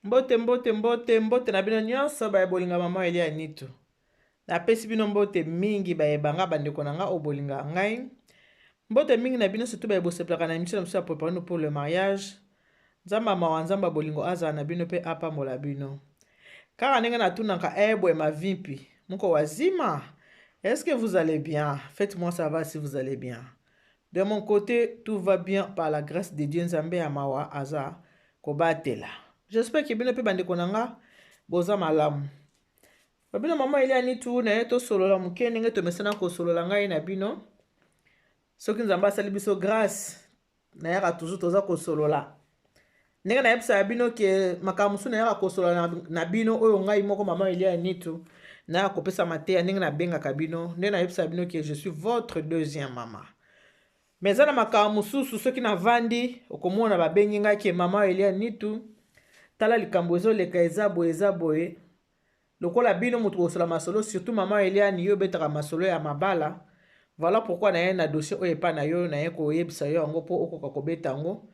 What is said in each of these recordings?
Mbote na bino nyonso bolinga mama Elia Nitu. Napesi bino mbote mingi bayebanga bandeko na nga obolinga ngai. Mbote mingi na bino surtout bayeboseplaka na émission na biso ya préparer pour le mariage. Nzamba mawa nzamba bolingo aza na bino pe apambola bino. Kaka ndenge natunaka ebwe mavimpi. Muko wazima? Est-ce que vous allez bien? Faites-moi savoir si vous allez bien. De mon côté, tout va bien par la grâce de Dieu nzambe ya mawa aza kobatela. J'espère que bino pe bandeko na nga boza malamu. Babino mama Elia Nitu na yeto solola muke ndenge tomesana ko solola ngai na bino. Soki nzamba asali biso grâce na yaka toujours toza ko solola. Ndenge na yebisa bino ke makamusu na yaka ko solola na bino oyo ngai moko mama Elia Nitu na kopesa mateya ndenge na benga kabino. Ndenge na yebisa bino ke je suis votre deuxième maman. Mais na makamusu soki na vandi okomona babengi ngai ke mama Elia Nitu. Tala likambo ezoleka eza boye lokola bino mutu kosola masolo surtout mama Eliane yo betaka masolo ya mabala. Voilà pourquoi na ye na dossier oyo epa na yo na ye koyebisa yo yango po okoka kobeta yango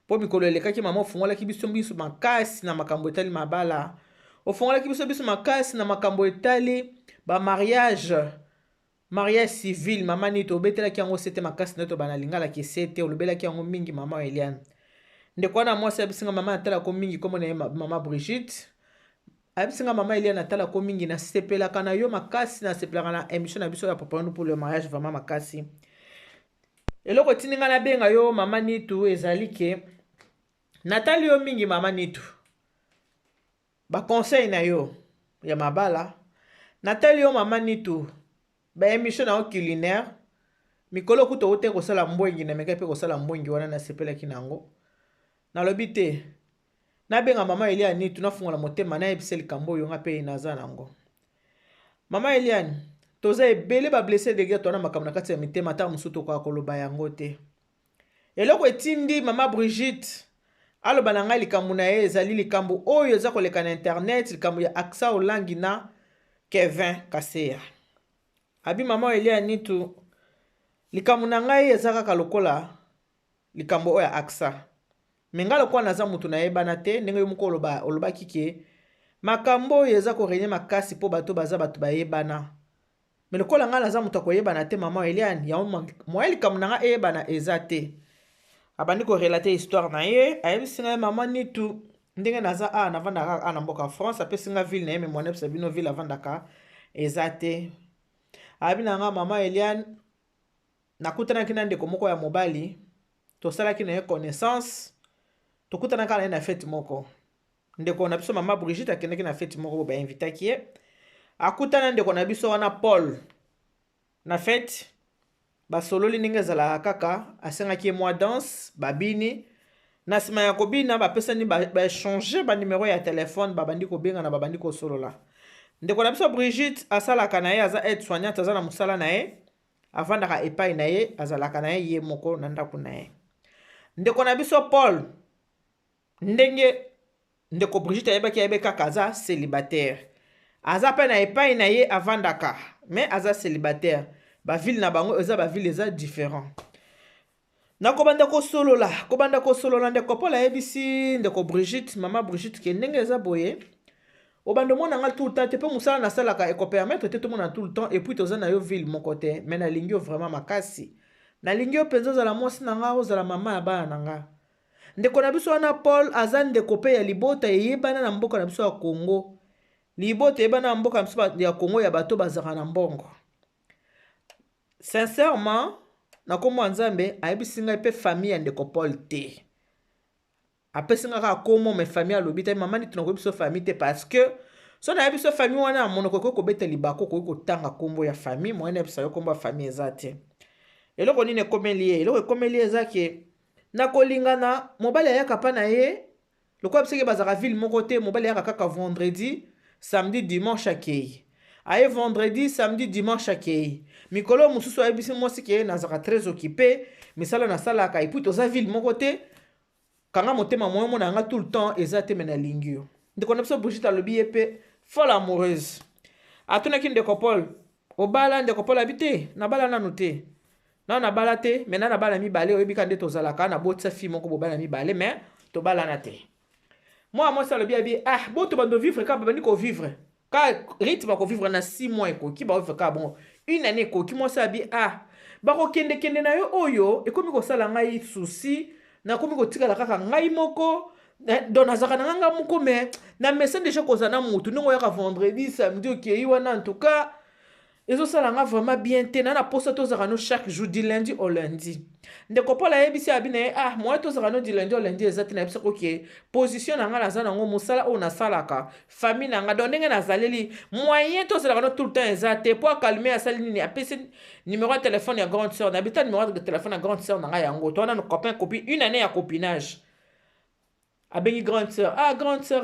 po mikolo elekaki mama ofungolaki biso makasi na makambo etali mabala, ofungolaki biso makasi na makambo etali ba mariage civil. Mama Nitu obetelaki yango sete makasi na to bana lingala ki sete olobelaki yango mingi mama Eliane. Ndeko na mwasi abisinga mama atala ko mingi komo na mama Brigitte. Abisinga mama Eliane atala ko mingi na sepelaka na yo makasi na sepelaka na émission na biso ya préparer pour le mariage vraiment makasi. Eloko tininga na benga yo mama Nitu ezali ke natali yo mingi mama Nitu. Ba conseil na yo ya mabala. Natali yo mama Nitu. Ba émission na culinaire. Mikolo kuto ote ko sala mbwengi na meka pe ko sala mbwengi wana na sepelaki nango. Nalobi te nabenga mama Eliane Nitu nafungola motema na yebisa likambo oyo nga pe naza nango. Mama Eliane toza ebele ba blessé de guerre tona makambo na kati ya mitema ta musuto kwa koloba yango te. Eloko etindi mama Brigitte aloba na ngai likambo na ye ezali likambo oyo eza koleka na internet, likambo ya Aksa Olangi na Kevin Kaseya. Abi mama Eliane Nitu likambo na ngai eza kaka lokola likambo oyo ya Aksa. Mengalo kwa naza mutu na yebana te ndenge yo moko oloba kike makambo yeza ko renye makasi po bato baza bato ba yebana. Me lokola nga naza mutu ko yebana te mama Eliane ya mo likambo na nga yebana eza te. Abandi ko relater histoire na ye ayebisinga mama Nitu ndenge naza navandaka na mboka France apesinga ville na ye me mwana pesa bino ville avandaka eza te. Abina nga mama Eliane nakutana kina ndeko moko ya mobali tosalaki na ye connaissance. Tokutana kala na fête moko. Ndeko na biso mama Brigitte akendeki na fête moko ba invitaki ye. Akutana ndeko na biso wana Paul. Na fête ba sololi ninge zala kaka asengaki moi danse babini. Na sima ya kobina ba pesani ba changer ba numéro ya téléphone ba bandi ko benga na ba bandi ko solola. Ndeko na biso Brigitte asala kana ye aza aide soignante aza na musala na ye. Avandaka epai na ye azalaka na ye moko na ndako na ye. Ndeko na biso Paul ndenge ndeko Brigitte ayebaki kaka aza célibataire. Aza pe na epai na ye avandaka. Mais aza célibataire. Ba ville na bango eza ba ville eza différent. Na kobanda ko solola ndeko Paul ayebisi ndeko Brigitte, mama Brigitte ke ndenge eza boye. Obando mona nga tout le temps te pe musala na salaka e ko permettre te tout mona tout le temps et puis toza na yo ville mon côté. Mais na lingio vraiment makasi. Na lingio penzo za la mwasi na nga za la mama ya bana na nga. Ndeko na biso wana Paul aza ndeko pe ya libota yebana na mboka na biso ya Congo. Libota yebana na mboka na biso ya Congo ya bato bazaka na mbongo. Sincèrement, na komo nzambe ayebisinga pe famille ya ndeko Paul te. Apesinga ka komo me famille alobi te mama Nitu na ko biso famille te parce que so na yebiso famille wana monoko ko beta libako ko tanga kombo ya famille mo ene biso kombo ya famille ezate. Eloko nini komeli eloko komeli ezake na kolingana mobali ayaka pa na ye lokwa biseke bazaka ville moko te mobali ayaka kaka vendredi samedi dimanche akei aye vendredi samedi dimanche akei mikolo mususu ayebisi mwasi ke nazaka très occupé misala na salaka et puis toza ville moko te kanga motema moyo mona nga tout le temps ezate mena lingio ndeko na biso Brigitte alobi ye pe folle amoureuse atunaki ndeko Paul obala ndeko Paul habite na bala nanu te. Na bala te, mena na bala mibale, oyebi kande tozalaka na botsa fi moko bobala mibale, mais to bala na te. Moi ça le bien bien ah bon to bando vivre ka bandi ko vivre ka rythme ko vivre na 6 mois ko ki ba vivre ka bon une année ko ki moi ça bien ah ba ko kende na yo oyo e komi ko sala ngai souci na komi ko tika la kaka ngai moko don azaka na nga moko mais na message déjà ko zana mutu ningo ya ka vendredi samedi ok wana en tout cas ezo sala nga vraiment bien te na posta to zaka no chaque jour du lundi au lundi ndeko pola yebisi abine ah moi to zaka no du lundi au lundi ezati na biso OK position na nga na zana ngo musala o na salaka famille na nga don ndenge na zaleli moyen to zala no tout le temps ezate pour calmer asali ni apesi numéro de téléphone ya grande sœur na bita numéro de téléphone ya grande sœur na nga yango to na no copain copine une année ya copinage abengi grande sœur ah grande sœur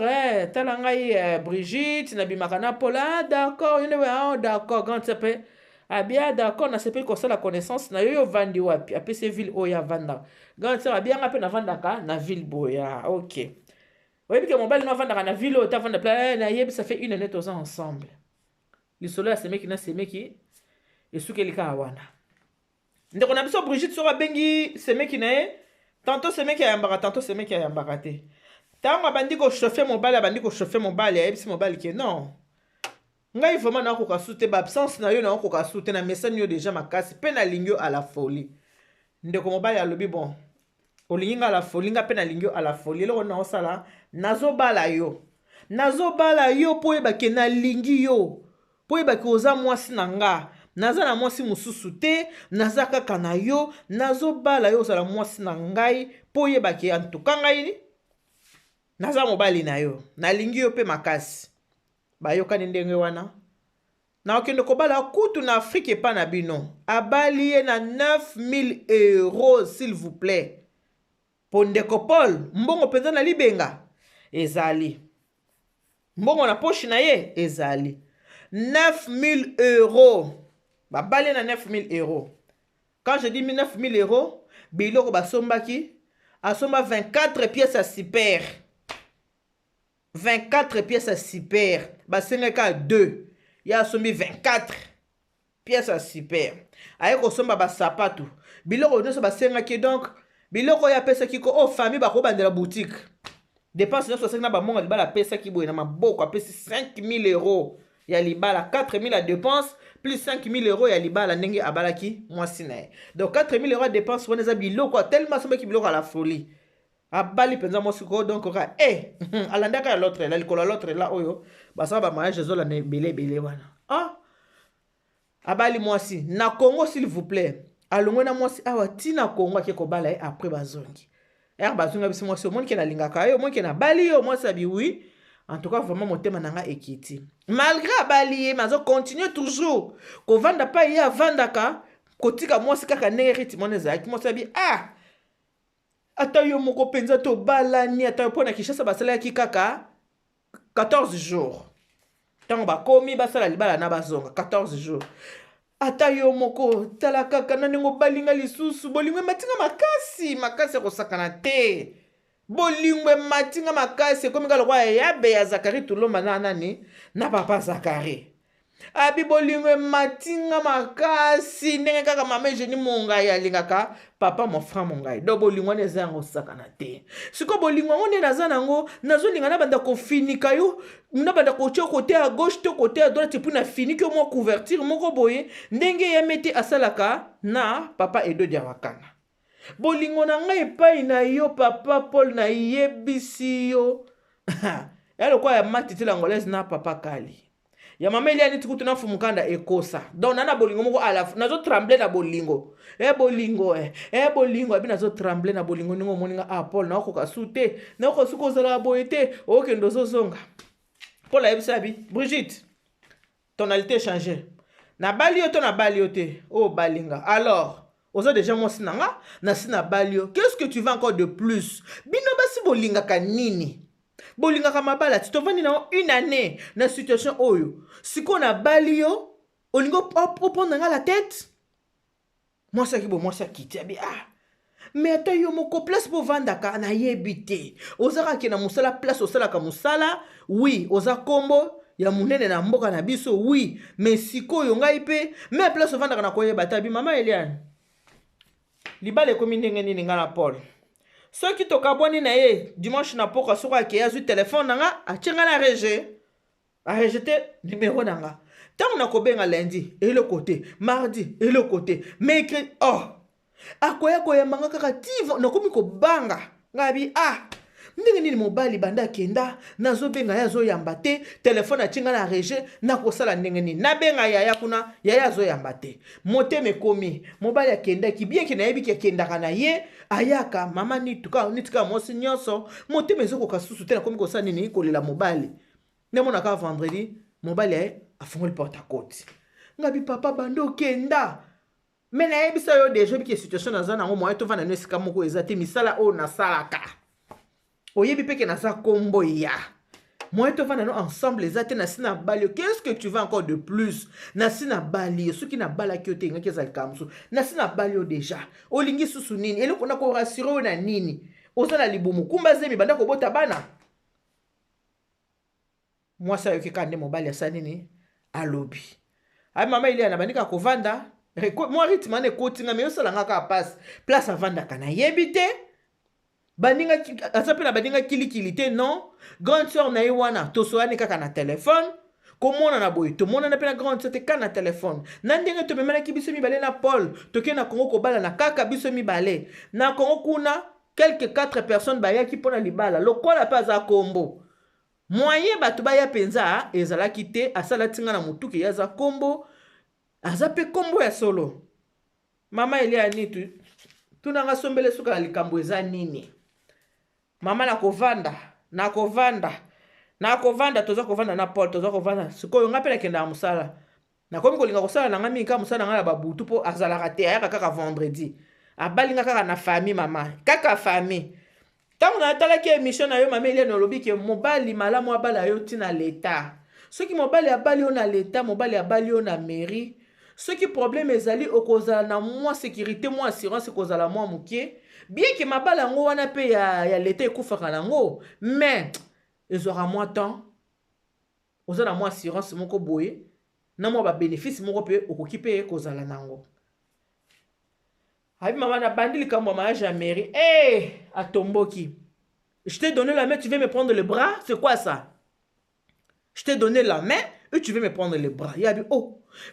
tala ngai Brigitte na bimakana Paula d'accord une oh d'accord grande sœur pe ah bien d'accord na sepe ko la connaissance na yo vandi wapi apese ville oya vanda grande sœur bien ngape na vandaka na ville boya OK oyebi ke mobali na vandaka na ville o ta vanda pla na yebi ça fait une année tous ensemble le soleil a semeki na semeki esukelika wana ndeko na biso Brigitte so abengi semeki na ye tantôt semeki ayambaka tantôt semeki ayambaka te tango abandi ko chauffer mobali abandi ko chauffer mobali ayebisi mobali ke non ngai vraiment na koka sute ba absence na yo na koka sute na message yo déjà makasi pe na lingio à la folie ndeko mobali alobi bon olinga à la folie nga pe na lingio à la folie lelo na osala nazobala yo po yeba ke na lingi yo po yeba ke oza mwasi na nga naza na mwasi mususu te naza kaka na yo nazobala yo osala mwasi na ngai po yeba ke en tout cas ngai naza mobali na yo nalingi yo pe makasi bayokani ndenge wana na okende kobala kutu na Afrique epa na bino abali ye na 9000 euros s'il vous plaît po ndeko Paul mbongo penza na libenga ezali mbongo na poche na ye ezali 9000 euros babali na 9000 euros quand je dis 9000 euros biloko basombaki asomba 24 pièces à super 24 pièces à super basengaka 2 ya sombi 24 pièces à super aye ko somba basapatu biloko nyonso basengaki donc biloko ya pesa kiko o famille bako bandela boutique dépense nyonso basengaki na bamonga libala pesa ki boye na maboko apesi 5000 euros ya libala 4000 à dépense plus 5000 euros ya libala ndenge abalaki mwasi na ye donc 4000 euros à dépense wana eza biloko tellement sombaki biloko à la folie abali penza mwasi ko donc ka alandaka ya l'autre la likolo l'autre la oyo basaba ba mariage zola na belé wana abali mwasi na Congo s'il vous plaît alongwe na mwasi awa tina Congo ke ko bala après bazongi bazonga biso mwasi omoni ke na lingaka yo omoni ke na bali yo mwasi abi oui en tout cas vraiment motema nanga ekiti malgré abali mazo continuer toujours ko vanda pa ya vandaka kotika mwasi kaka ndenge rythme moneza ki mwasi abi ata yo moko penza to balani ata yo pona Kinshasa basala ki kaka 14 jours tango bakomi basala libala na bazonga 14 jours ata yo moko tala kaka na ndenge balinga lisusu bolingwe matinga makasi ko sakana te bolingwe matinga makasi komi kala kwa ya be ya Zakari Tulomba na nani na papa Zakari abi bolingwe matinga makasi ndenge kaka mama Eugénie Mongai alingaka papa mon frère Mongai do bolingwa neza yango sakana te siko bolingwa ngonde naza nango nazolinga na banda ko finika yo na banda ko tio côté à gauche to côté à droite pour na finiki mo couverture moko boye ndenge ya meti asalaka na papa Edo Diawakana bolingo na ngai epai na yo papa Paul na yebisi yo yalo kwa ya matiti langolaise na papa Kali ya mama Eliane tikutu na fumukanda ekosa donc nana bolingo moko ala nazo trembler na bolingo bolingo abi nazo trembler na bolingo ningo moninga Paul na ko kasute na ko suko zala boyete okendo zozonga Paul ayebisabi Brigitte tonalité changé na bali yo to na bali yo te balinga alors ozo déjà moi sinanga na sina bali yo qu'est-ce que tu veux encore de plus bino basi bolinga kanini bolinga ka mabala ti tovandi na une année na situation oyo siko na bali yo olingo prendre nga la tête moi ça qui ti abi mais ata yo moko place pour vandaka na yebite ozaka ke na musala place osala ka musala oui oza kombo ya munene na mboka na biso oui mais siko yo ngai pe mais place vandaka na koyeba tabi mama Eliane libale komi ndenge nini nga na Paul soki tokabwani na ye dimanche na poka soko akei azwi telefone nanga atinga na arejete numéro nanga ntango nakobenga lundi eloko te mardi eloko te mercredi akoya koyambanga kaka tiv nakomi kobanga ngabi ndenge nini mobali banda akenda nazobenga ye azoyamba te telefone atinga na rege nakosala ndenge nini nabenga yaya kuna yaya azoyamba te motema ekomi mobali akendaki bienki nayebiki akendaka na ye ayaka mama nitika mwasi nyonso motema ezokoka susu te nakomi kosala nini kolela mobali nemonaka vendredi mobali aye afungoli porte à côte ngabi papa banda okenda me nayebisa yo deja obiki situation naza nango moye tovanda no esika moko eza te misala oyo nasalaka oyebi peke naza kombo ya moye tovanda no ensemble eza te nasi na bali yo qu'est-ce que tu veux encore de plus nasi na bali yo soki nabalaki yo te engaki ezalika mosusu nasi na bali yo deja olingi susu nini eloko na korassure oyo na nini oza na libumu kumba zemi banda kobota bana mwasi ayoki kaka nde mobali asa nini alobi ayi mama ili ana bandika kovanda mwa rythme wana ekotinga me osalanga kaka place avandaka nayebi te aza mpe na baninga kilikili te non grande sœur na ye wana tosoyani kaka na telefone komonana boye tomonana mpe na grande sœur te kaka na telefone na ndenge tomemelaki biso mibale na Paul tokei na Congo kobalana kaka biso mibale na Congo kuna quelque 4 personnes bayaki mpona libala lokola mpe aza kombo moyen bato baya mpenza ezalaki te asala tinga na motuki ye aza kombo aza mpe kombo ya solo mama elia nitu tunanga sombele suka na likambo eza nini mama nakovanda toza kovanda na Paul toza kovanda sikoyo nga mpe nakendaka mosala nakomi kolinga kosala nanga mingi kaka mosala nanga na babutu mpo azalaka te ayaka kaka vendredi abalinga kaka na famille mama kaka famille ntango natalaki émission na yo mama elia nolobi ke mobali malamu abala yo ntina leta soki mobali abali yo na leta mobali abali yo na mairie soki problème ezali okozala na mwa sécurité mwa assurance ekozala mwa mokie bien ke mabala yango wana mpe ya leta ekufaka nango mais ezwaka mwa temps oza na mwa assurance moko boye na mwa babénéfice moko mpe okoki mpe kozala nango abi mama na bandi likambo ya mariage ya mairie atomboki je t'ai donné la main tu veux me prendre le bras c'est quoi ça je t'ai donné la main et tu veux me prendre le bras yabi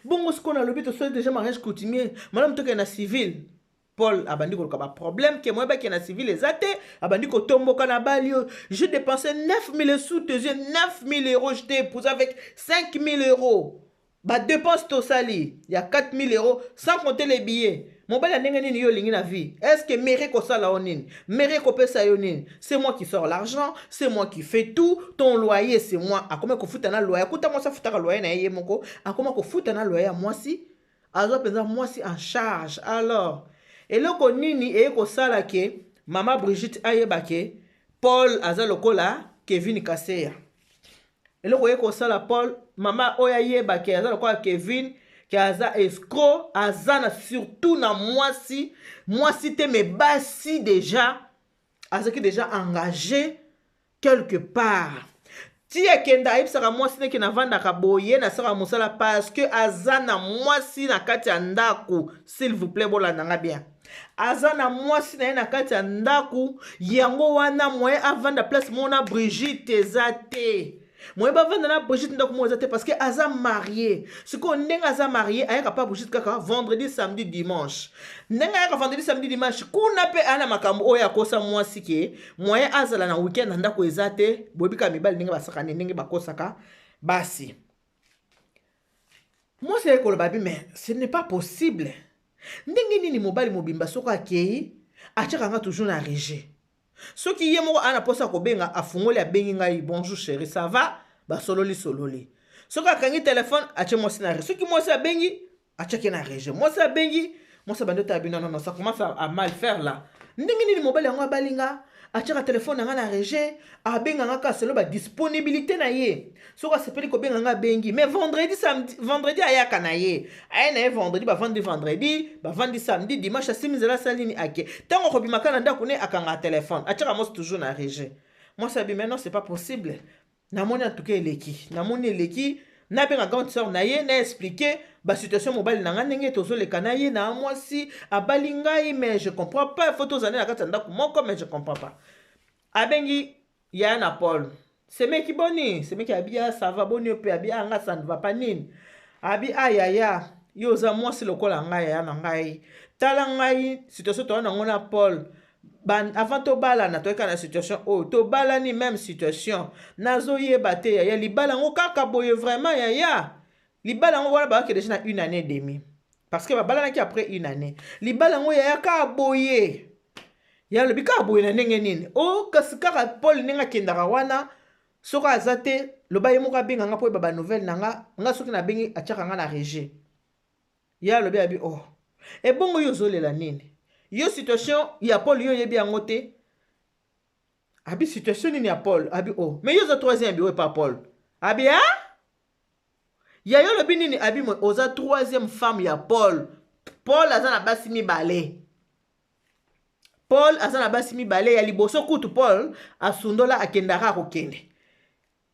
bongo ce qu'on a lobby to soit déjà mariage coutumier madame toke na civil Paul abandi koluka ba problème ke moi ba ke na civil ezate abandi ko tomboka na bali yo j'ai dépensé 9000 sous tes yeux 9000 euros je t'ai épousé avec 5000 euros ba dépense to sali il y a 4000 euros sans compter les billets mon bali ndenge nini yo lingi na vie est-ce que mérite ko sala onine mérite ko pesa yo nini c'est moi qui sors l'argent c'est moi qui fais tout ton loyer c'est moi akoma ko futa na loyer kuta moi ça futa ka loyer na ye moko akoma ko futa na loyer moi si azo penza moi si en charge alors eloko nini ko sala ke mama Brigitte ayebake Paul aza lokola Kevin Kaseya eloko ko sala Paul mama oya yebake aza lokola Kevin qui aza escroc azana surtout na mwasi te me basi déjà azaki déjà engagé quelque part ti akenda ayebisaka mwasi neke na vandaka boye na saka mosala parce que azana mwasi na kati ya ndako s'il vous plaît bolandanga bien azana mwasi na ye na kati ya ndako yango wana moye avanda place mona Brigitte eza te moi ba vendre na Brigitte ndako mo ezate parce que aza marié ce qu'on ndenge aza marié ayaka pa Brigitte kaka vendredi samedi dimanche ndenge ayaka vendredi samedi dimanche kuna pe ana makambo oya kosa mwasi ke moyen azala na weekend ndako ezate bobika mibali ndenge basaka ndenge bakosaka basi moi c'est que le babi mais ce n'est pas possible ndenge nini mobali mobimba soko akei achakanga toujours na régé soki ye moko ana posa kobenga afungoli abengi ngai bonjour chérie ça va ba sololi soki akangi téléphone ache mwasi na régé soki mwasi abengi achaki na régé mwasi abengi mwasi abandi otabi non ça commence à mal faire là ndenge nini mobali yango abalinga achaka téléphone nanga na régé abenga nga ka selo ba disponibilité na ye soki asepeli kobenga nga bengi mais vendredi ayaka na ye aye na ye vendredi bavandi samedi dimanche asimizela salini ake ntango kobimaka na ndako ne akanga téléphone achaka mwasi toujours na régé mwasi abi mais non c'est pas possible namoni en tout cas eleki nabenga grande sœur na ye na expliqué ba situation mobile na nga ndenge tozoleka na ye na mwasi abali ngai mais je comprends pas faut tozane na kati ya ndako moko mais je comprends pas abengi ya na Paul semeki boni semeki abia ça va boni pe abia nga ça ne va pas nini abi ayaya yo oza mwasi lokola ngai ya na ngai tala ngai situation to na ngona Paul avant tobala na toyeka na situation tobala ni même situation nazoyeba te ya libala ngo kaka boye vraiment ya libala ngo wana ba déjà na 1 année et demie parce que babala ki après 1 année libala ngo ya ka boye ya lobi ka boye na ndenge nini kasi kaka Paul ninga kendaka wana soka azate loba ye moko abenga nga po ba nouvelle nanga nga soki na bengi atiaka nga na régie ya lobi abi ebongo yo zolela nini yo situation ya Paul yo yebi yango te abi situation nini ya Paul abi mais yo za troisième bureau pas Paul abi ya yo lobi nini abi mo oza troisième femme ya Paul aza na basi mibale Paul aza na basi mibale ya liboso kutu Paul asundola akendaka kokende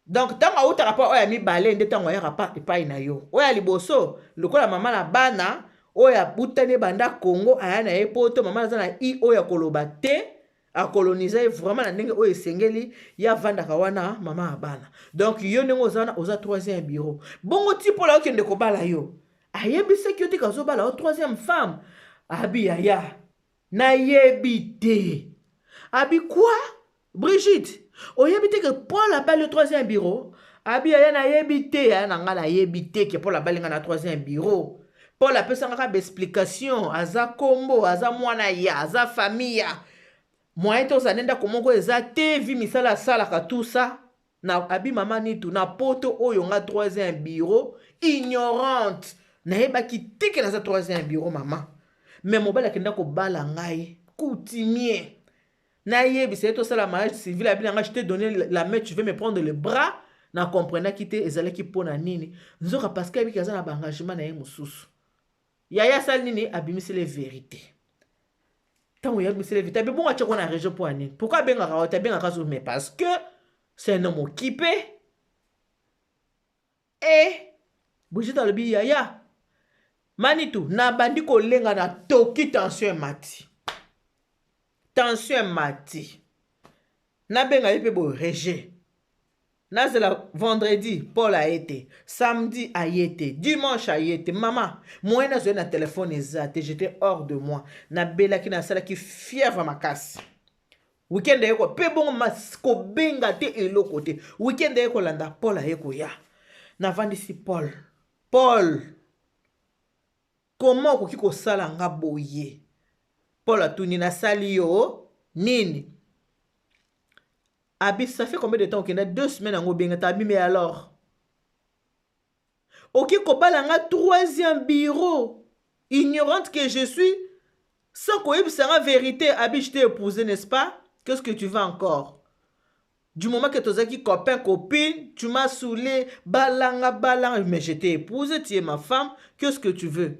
donc tango autaka pa oyo ya mibale nde tango ayaka pa epai na yo oyo ya liboso lokola mama na bana oyo abutani banda Congo aya na ye poto mama aza na oyo akoloba te akolonize vraiment na ndenge oyo esengeli ya vandaka wana mama ya bana donc yo ndenge oza troisième bureau bongo ti Paul akende kobala yo ayebisaki yo te kazobala o troisième femme abi yaya nayebi te abi quoi Brigitte oyebi te que Paul abali le troisième bureau abi yaya nayebi te ya na nga nayebi te que Paul abali nga na troisième bureau Paul apesanga ba explication aza kombo aza mwana ya aza famille moyen tozanenda komoko eza te vi misala salaka tout ça na abi mama nitu na poto oyo nga troisième bureau ignorante nayebaki te ke naza troisième bureau mama mais mobile akenda kobala ngai coutumier nayebisa ye tosala mariage civil abi nanga je t'ai donné la main tu veux me prendre le bras na comprenaki te ezalaki mpona nini nzoka parce que abiki aza na baengagement na ye mosusu yaya sali nini abimisi les vérités tango yabimisi les vérités abi bongo atia kona région mpo anini pourquoi abengaka ote abengaka so mais parce que c'est un homme occupé et Brigitte alobi yaya manitu na bandi kolenga na toki tension mati nabenga ye mpe boye rejet nazela vendredi Paul ayete samedi ayete dimanche ayete mama moi nazoi na telefone eza te j'étais hors de moi nabelaki nasalaki fièvre makasi weekend ayeko mpe bongo kobenga te eloko te weekend ayekolanda Paul ayekoya navandisi Paul comment okoki kosala nga boye Paul atuni nasali yo nini abi ça fait combien de temps okenda 2 semaines yango benga tabi mais alors oki kobala nga troisième bureau ignorante que je suis sans koyebisa nga vérité abi je t'ai épousé n'est-ce pas qu'est-ce que tu veux encore du moment que tozaki copain copine tu m'as saoulé balanga mais je t'ai épousé tu es ma femme qu'est-ce que tu veux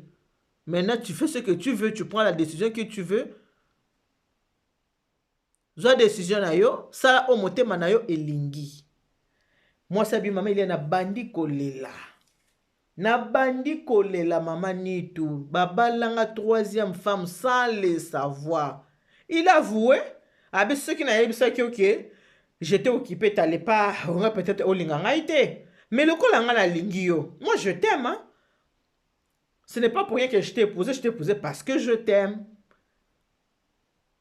maintenant tu fais ce que tu veux tu prends la décision que tu veux zwa décision na yo sala o motema na yo elingi mwasi abi mama ili na bandi kolela mama nitu babalanga troisième femme sans le savoir il avoué abi soki na yebisaki ok j'étais occupé t'allais pas on a peut-être olinga ngai te mais lokola nga na lingi yo moi je t'aime hein? Ce n'est pas pour rien que je t'ai épousé parce que je t'aime.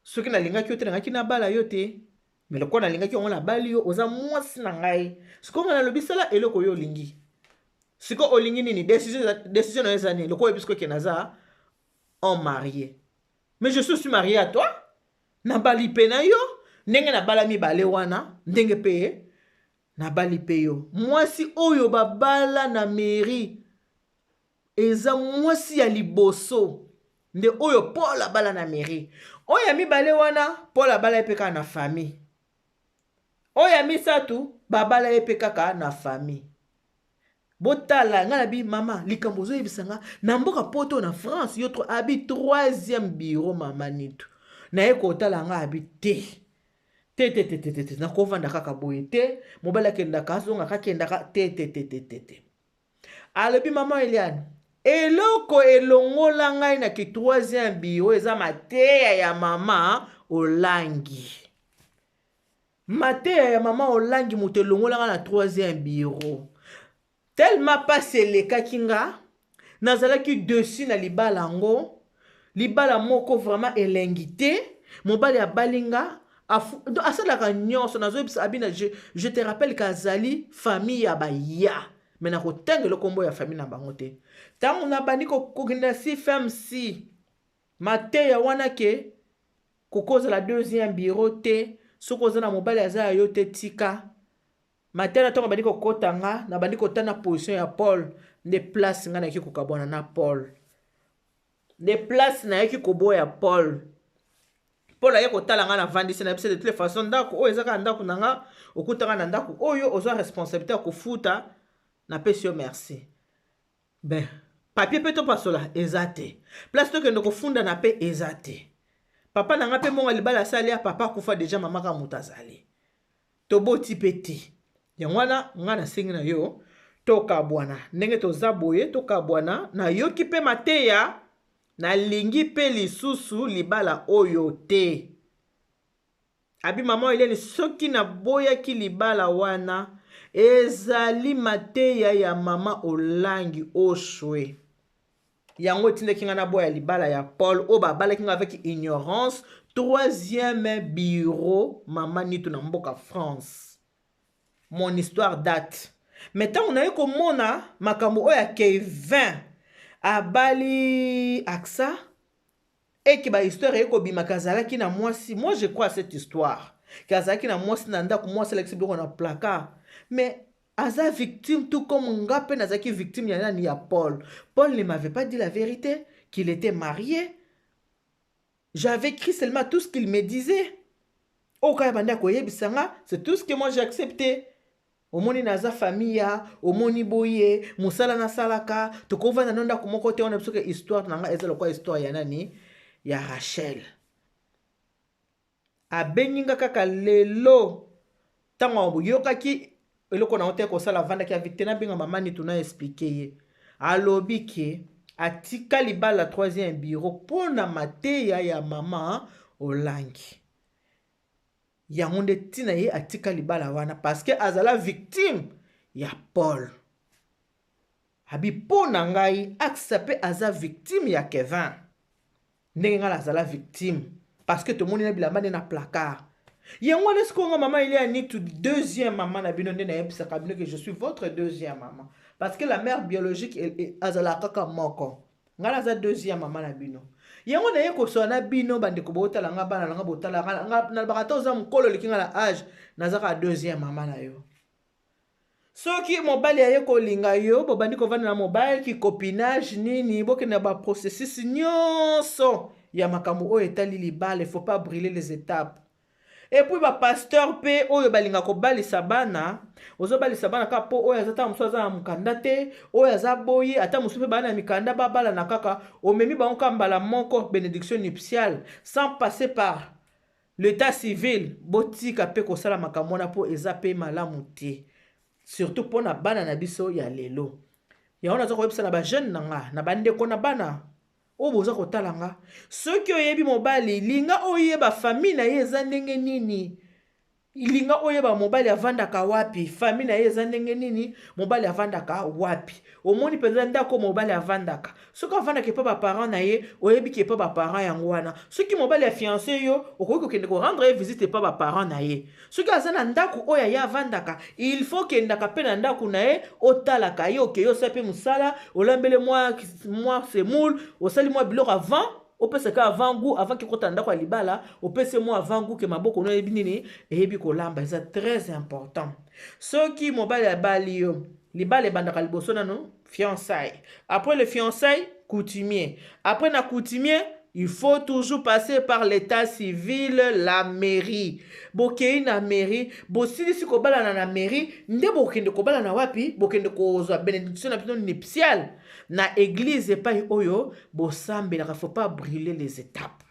Ce qui n'a linga ki yote ki na bala yote. Mais le quoi na linga ki on la bali yo oza mwasi na ngai. Ce qu'on a lobi sala eloko yo lingi. Ce qu'on olingi nini décision na ezani le quoi bisko kenaza en marié. Mais je suis marié à toi. Na bali pe na yo. Ndenge na bala mi bale wana ndenge pe na bali pe yo. Mwasi oyo babala na mairie. Eza mwasi ya liboso nde oyo Paul abala na mairie oyo ya mibale wana Paul abala epeka na famille oyo ya misatu babala epeka na famille botala nga bi mama likambo zo yebisanga na mboka poto na France yotro abi troisième bureau mama nitu na ekotala nga abi te na kovanda kaka boye te mobala kendaka zonga kakendaka te alobi mama Eliane eloko elongola ngai na ki 3e biro eza mateya ya mama olangi. Mateya ya mama olangi moto elongola nga na 3e biro. Tellement pas elekaki nga nazalaki dessus na libala ngo. Libala moko vraiment elengi te. Mobali abali nga asalaka nyonso nazoyebisa abina je te rappelle kazali famille ya baya. Mais na kotengela kombo ya famille na bango te. Tango na bandi kokokina si femme si mateya wana ke kokoza la 2e bureau te sokoza na mobali aza yo te tika. Mateya na tonga bandi kokota nga na bandi kotana position ya Paul de place nga na yaki kokabwana na Paul. De place na yaki koboya Paul. Paul aye kotala nga na vandisi na de toute façon ndako oyo ezaka ndako na nga okutanga na ndako oyo ozo responsabilité ya kofuta na pesi yo merci. Ben papier pe to pasola ezate. Place to kende kofunda na pe ezate. Papa na nga pe monga libala sali ya papa kufa deja mama ka mutazali. Toboti peti. Yangwana nga na singi na yo toka bwana. Ndenge toza boye toka bwana na yoki pe mateya na lingi pe lisusu libala oyo te. Abi mama Eliane soki na boya ki libala wana ezali mateya ya mama olangi oshwe. Yango tinde kinga na boya libala ya Paul oba bala kinga avec ignorance 3e bureau mama nitu na mboka France. Mon histoire date. Maintenant on a eu komona makambo oya Kevin abali aksa et que ba histoire eko bima kazalaki na mwasi. Moi je crois à cette histoire. Kazalaki na mwasi na ndako mwasi la kisibiko na placard. Mais aza victime tout comme ngape nazaki victime ya nani ya Paul. Paul ne m'avait pas dit la vérité qu'il était marié. J'avais écrit seulement tout ce qu'il me disait. Au kaya banda koyebisanga, c'est tout ce que moi j'ai accepté. Omoni naza famille, omoni boye, musala na salaka, tokova na nonda kumoko te on a besoin que histoire nanga ezelo kwa histoire ya nani ya Rachel. Abeninga kaka lelo tango yokaki eloko na hote ko sala vanda ki avite na binga mama ni tuna expliquer ye. Alobi ke atika libala 3e bureau pona mateya ya mama olangi. Yangonde tina ye atika libala wana parce que azala victime ya Paul. Abi pona ngai accepte aza victime ya Kevin. Ndenge ngala azala victime parce que tout le monde na bilamba na placard. Yango lesko nga mama Eliane tout 2e maman na bino na yebisa kabino que je suis votre 2e maman parce que la mère biologique azala kaka moko. Ngala za 2e maman na bino. Yango na yeko so na bino bande ko botala nga bana nga botala nga na bakata za mukolo likinga la âge nazaka 2e maman na yo. Soki mobali aye ko linga yo bo bandi ko vana na mobile ki copinage nini boke na ba processus nyonso ya makambo oyo etali libala, il faut pas brûler les étapes. Et puis ba pasteur pe oyo balinga ko balisa bana ozo balisa bana ka po oyo azata muso aza na mukanda te oyo aza boye ata muso pe bana mikanda babala na kaka omemi bango kambala moko bénédiction nuptiale sans passer par l'état civil botika pe ko sala makambo na po eza pe malamu te surtout pona bana na biso ya lelo ya ona zo ko yebisa na ba jeune nanga na bande ko na bana o boza kotala nga soki oyebi mobali linga oyeba famille na ye eza ndenge nini linga oyeba mobali avandaka wapi famille na ye eza ndenge nini mobali avandaka wapi omoni penza ndako mobali avandaka soki avandaka epa ba parents na ye oyebi ke epa ba parents yango wana soki mobali a fiancé yo okoki kokende ko rendre visite epa ba parents na ye soki aza na ndako oyo ye avandaka il faut kendaka pe na ndako na ye otalaka ye oke yo sape musala olambele moi semoule osali moi biloko avant opese ka avant goût avant ki kota ndako libala opese moi avant goût ke maboko no yebi nini eyebi kolamba c'est très important soki mobali abali yo libala bandaka liboso nano fiançailles après le fiançailles coutumier après na coutumier il faut toujours passer par l'état civil, la mairie. Bokei na mairie, bosili si kobala na mairie, nde bokende kobala na wapi, bokende kozwa bénédiction na pino nuptiale. Na église pa oyo, bosambela, faut pas brûler les étapes.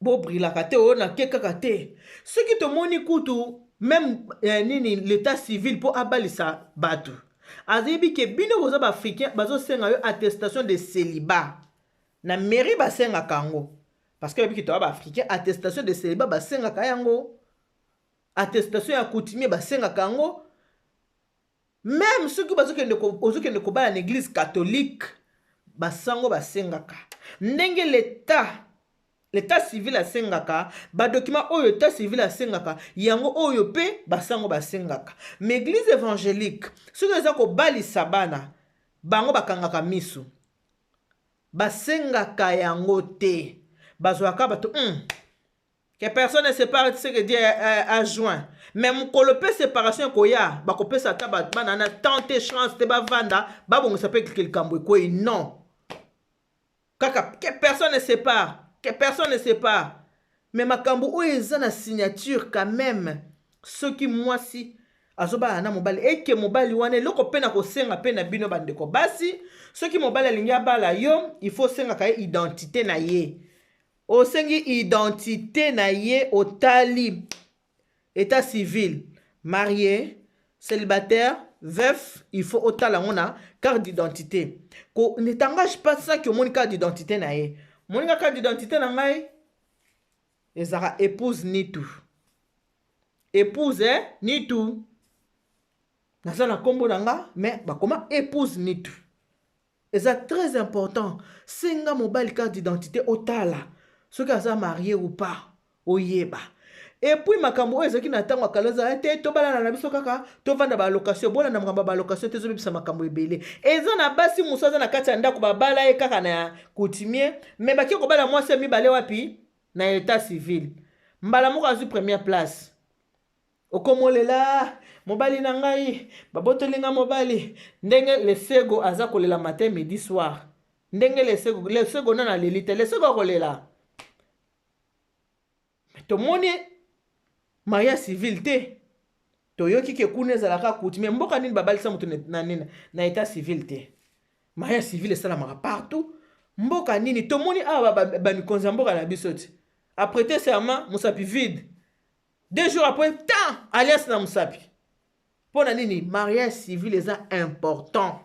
Bo brûla kate o na keka kate. Ce qui te moni kutu, même l'état civil pour abalisa batu. azebi ke bino boza ba africain bazosenga yo attestation de célibat na mairie basenga kango parce que biki to ba africain attestation de célibat basenga kayango attestation ya coutumier basenga kango même ceux qui bazokende kobala na église catholique basango basengaka ndenge l'état civil asengaka document oyo état civil asengaka yango oyo pe basango basengaka mais église évangélique soki eza kobalisa bana bango bakangaka miso basengaka yango te bazwaka bato que personne ne sépare ce que Dieu a joint mais mokolo pe séparation koya bakopesa ata bana na tante chance te bavanda babongisa pe likambo ekoyi non kaka que personne ne sépare. Que personne ne sépare. Mais makambo oyo eza na signature quand même. Ceux qui moi si azoba na mobali et que mobali wana loko pe na kosenga pe na bino bandeko basi ceux qui mobali alingi abala yo il faut senga ka identité na ye. O sengi identité na ye otali état civil marié célibataire veuf il faut otala ngona carte d'identité. Ko ne t'engage pas ça que mon carte d'identité na ye. Mon carte d'identité na ngai ezara épouse ni tout. Épouse ni tout. Naza na kombo na nga mais bakoma épouse ni tout. Eza très important. Senga mobile carte d'identité otala. Soki aza marié ou pas oyeba. Et puis makambo ezaki na tango akalaza te to bala na biso kaka to vanda ba location bona na makambo ba location te zo bibisa makambo ebele eza na basi muso za na kati ya ndako babala ye kaka na coutumier mais baki ko bala mwasi mibale wapi na état civil mbala moko azu première place okomolela mobali na ngai babotolinga mobali ndenge lesego aza kolela matin midi soir ndenge lesego na lelite lesego kolela to moni mariage civil te toyoki ke kuna ezalaka coutumier mboka nini babalisa moto na état civil te mariage civil esalamaka partout mboka nini tomoni awa bamikonzi ya mboka na biso te aprete serment mosapi vide 2 jours après tant alliance na mosapi mpona nini mariage civil eza important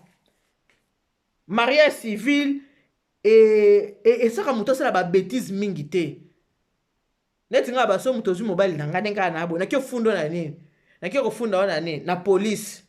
mariage civil esaka moto asala babétise mingi te neti nga baso moto ozwi mobali na nga ndenge kaka na boye naki ofundo na nini naki okofunda wana nini na police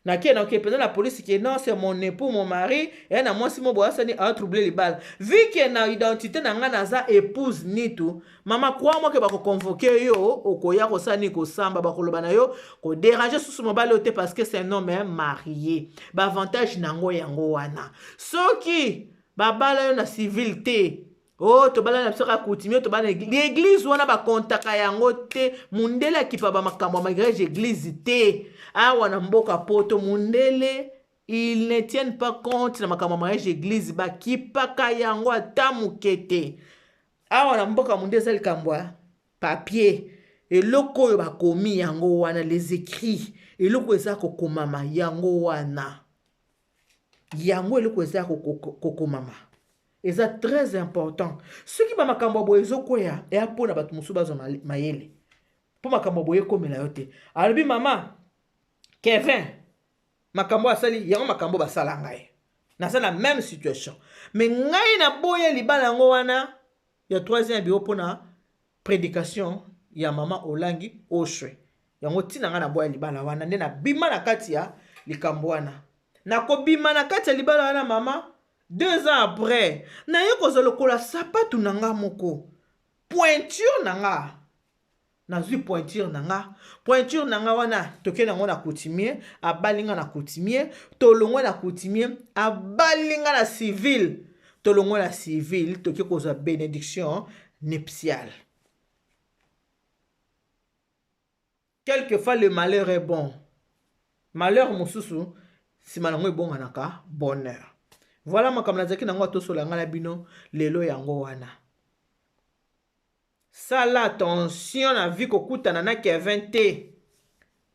naki na okepeza na police ke non c'est mon époux mon mari et na mwasi mo boya sani a troubler libala vu que na identité na nga naza épouse nitu mama kwa moi ke bako convoquer yo okoya ko sani ko samba bakoloba na yo ko déranger sous mobali ote parce que c'est un homme marié ba avantage nango yango wana soki babala yo na civilité oh to bala na biso ka coutumier to bala l'église wana ba kontaka yango te mundele akipa ba makambo mariage église te awa na mboka poto mundele ils ne tiennent pas compte na makambo mariage église ba kipaka yango ata mukete awa na mboka mundele za likambo papier eloko oyo bakomi yango wana les écrits eloko eza kokomama yango wana yango eloko eza kokomama eza très important soki ba makambo boye ezokwea eya mpona bato mosusu bazwa mayele mpo makambo boye ekomela yo te alobi mama Kevin makambo asali yango makambo basala ngai naza na même situation mais ngai na boye libala yango wana ya 3e bio mpona prédication ya mama olangi oshwe yango ntina ngai na boye libala wana nde na bima na kati ya likambo wana nakobima na kati ya libala wana mama 2 ans après naye kozwa lokola sapatu na nga moko pointure na nga nazwi pointure na nga wana toke nango na coutumier abalinga na coutumier tolongwe na coutumier abalinga na civil tolongwe na civil toke kozwa bénédiction nuptiale. Quelquefois le malheur est bon, malheur mosusu sima nango ebonganaka bonheur. Voilà makambo nazaki nango tosola nga na bino lelo yango wana. Sala attention na vie kokutana na Kevin te.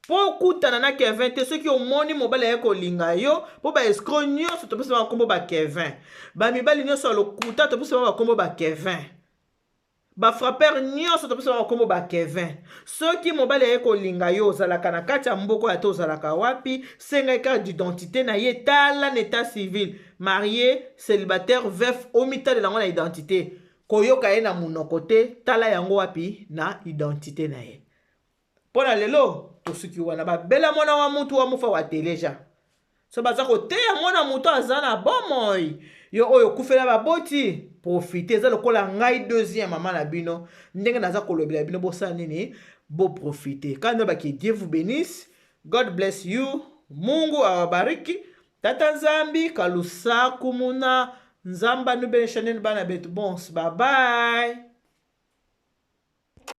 Po kutana na Kevin te soki omoni mobali ya kolinga yo po ba escroc nyonso to pesa ba kombo ba Kevin. Ba mibali nyonso lokuta to pesa ba kombo ba Kevin. ba frapper nyonso topesa bakombo ba Kevin. Soki mobali aye kolinga yo ozalaka na kati ya mboko ya to ozalaka wapi, senga carte d'identité na ye, tala na état civil, marié, célibataire, veuf, omita de lango na identité. Koyoka ye na munoko te, tala yango wapi na identité na ye. Pona lelo tosuki wana babela mwana wa mutu wa mufa wa teleja. So baza koteya mwana mutu aza na bomoi. Yo oyo kufela baboti profiter za lokola ngai deuxième maman na bino ndenge naza kolobela bino bosala nini bo profiter. Quand ba ki Dieu vous bénisse, God bless you, Mungu awabariki, tata nzambi kalusa kumuna nzamba nubele chanel bana betu bons, bye bye.